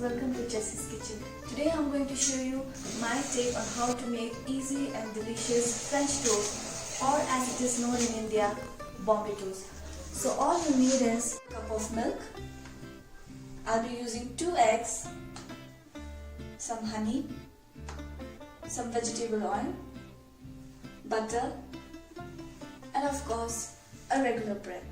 welcome to Jessie's Kitchen. Today I'm going to show you my take on how to make easy and delicious French toast, or as it is known in India, Bombay toast. So all you need is a cup of milk. I'll be using 2 eggs, some honey, some vegetable oil, butter, and of course a regular bread.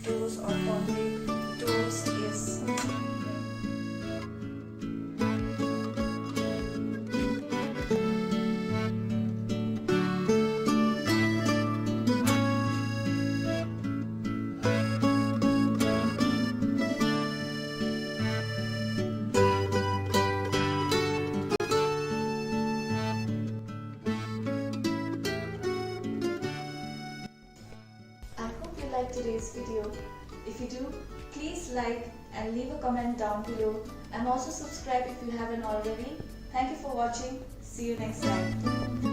Toast or Bombay toast is I hope you liked today's video. If you do, please like and leave a comment down below, and also subscribe if you haven't already. Thank you for watching. See you next time.